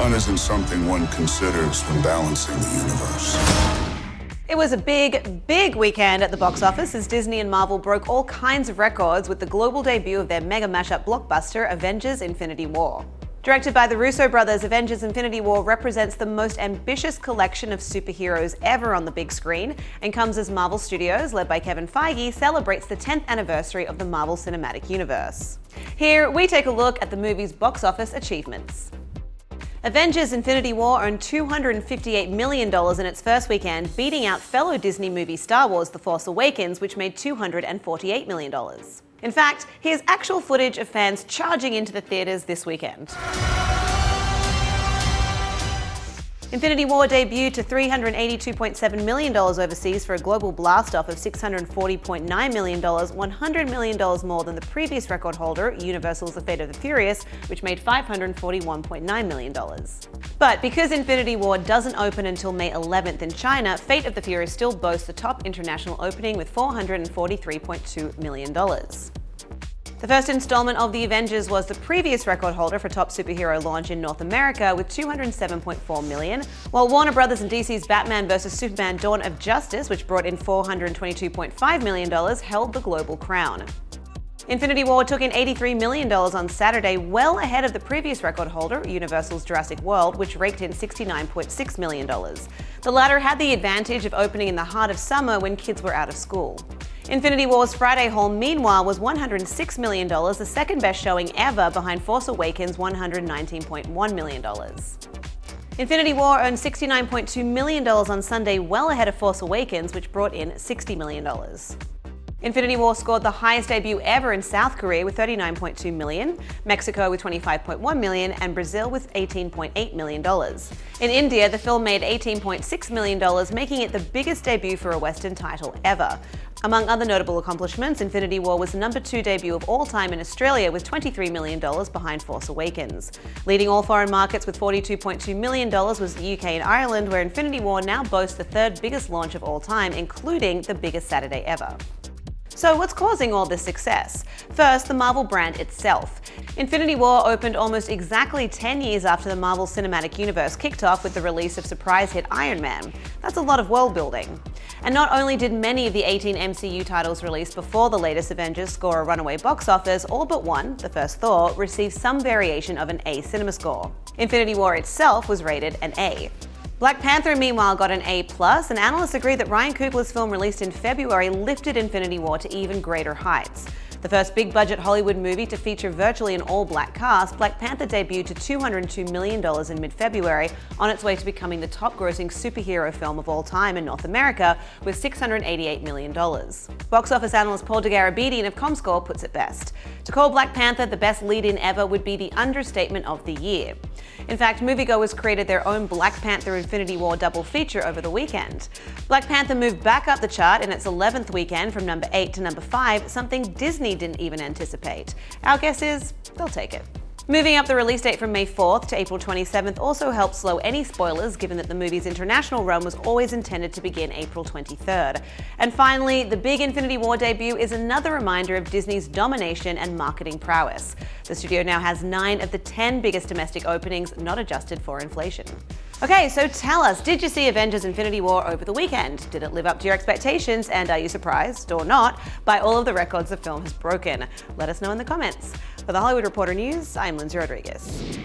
Fun isn't something one considers when balancing the universe. It was a big weekend at the box office as Disney and Marvel broke all kinds of records with the global debut of their mega mashup blockbuster, Avengers: Infinity War. Directed by the Russo brothers, Avengers: Infinity War represents the most ambitious collection of superheroes ever on the big screen and comes as Marvel Studios, led by Kevin Feige, celebrates the 10th anniversary of the Marvel Cinematic Universe. Here, we take a look at the movie's box office achievements. Avengers: Infinity War earned $258 million in its first weekend, beating out fellow Disney movie Star Wars: The Force Awakens, which made $248 million. In fact, here's actual footage of fans charging into the theaters this weekend. Infinity War debuted to $382.7 million overseas for a global blast-off of $640.9 million, $100 million more than the previous record holder, Universal's The Fate of the Furious, which made $541.9 million. But because Infinity War doesn't open until May 11th in China, Fate of the Furious still boasts the top international opening with $443.2 million. The first installment of The Avengers was the previous record holder for top superhero launch in North America with $207.4 million, while Warner Bros. And DC's Batman vs. Superman: Dawn of Justice, which brought in $422.5 million, held the global crown. Infinity War took in $83 million on Saturday, well ahead of the previous record holder, Universal's Jurassic World, which raked in $69.6 million. The latter had the advantage of opening in the heart of summer when kids were out of school. Infinity War's Friday haul, meanwhile, was $106 million, the second best showing ever behind Force Awakens' $119.1 million. Infinity War earned $69.2 million on Sunday, well ahead of Force Awakens, which brought in $60 million. Infinity War scored the highest debut ever in South Korea with $39.2 million, Mexico with $25.1 million, and Brazil with $18.8 million. In India, the film made $18.6 million, making it the biggest debut for a Western title ever. Among other notable accomplishments, Infinity War was the #2 debut of all time in Australia with $23 million behind Force Awakens. Leading all foreign markets with $42.2 million was the UK and Ireland, where Infinity War now boasts the third biggest launch of all time, including the biggest Saturday ever. So what's causing all this success? First, the Marvel brand itself. Infinity War opened almost exactly 10 years after the Marvel Cinematic Universe kicked off with the release of surprise hit Iron Man. That's a lot of world building. And not only did many of the 18 MCU titles released before the latest Avengers score a runaway box office, all but one, the first Thor, received some variation of an A cinema score. Infinity War itself was rated an A. Black Panther, meanwhile, got an A+, and analysts agree that Ryan Coogler's film released in February lifted Infinity War to even greater heights. The first big-budget Hollywood movie to feature virtually an all-black cast, Black Panther debuted to $202 million in mid-February, on its way to becoming the top-grossing superhero film of all time in North America, with $688 million. Box office analyst Paul Garabedian of Comscore puts it best. To call Black Panther the best lead-in ever would be the understatement of the year. In fact, moviegoers created their own Black Panther Infinity War double feature over the weekend. Black Panther moved back up the chart in its 11th weekend from number 8 to number 5, something Disney didn't even anticipate. Our guess is they'll take it. Moving up the release date from May 4th to April 27th also helped slow any spoilers, given that the movie's international run was always intended to begin April 23rd. And finally, the big Infinity War debut is another reminder of Disney's domination and marketing prowess. The studio now has 9 of the 10 biggest domestic openings, not adjusted for inflation. Okay, so tell us, did you see Avengers: Infinity War over the weekend? Did it live up to your expectations, and are you surprised, or not, by all of the records the film has broken? Let us know in the comments. For the Hollywood Reporter News, I'm Lindsay Rodriguez.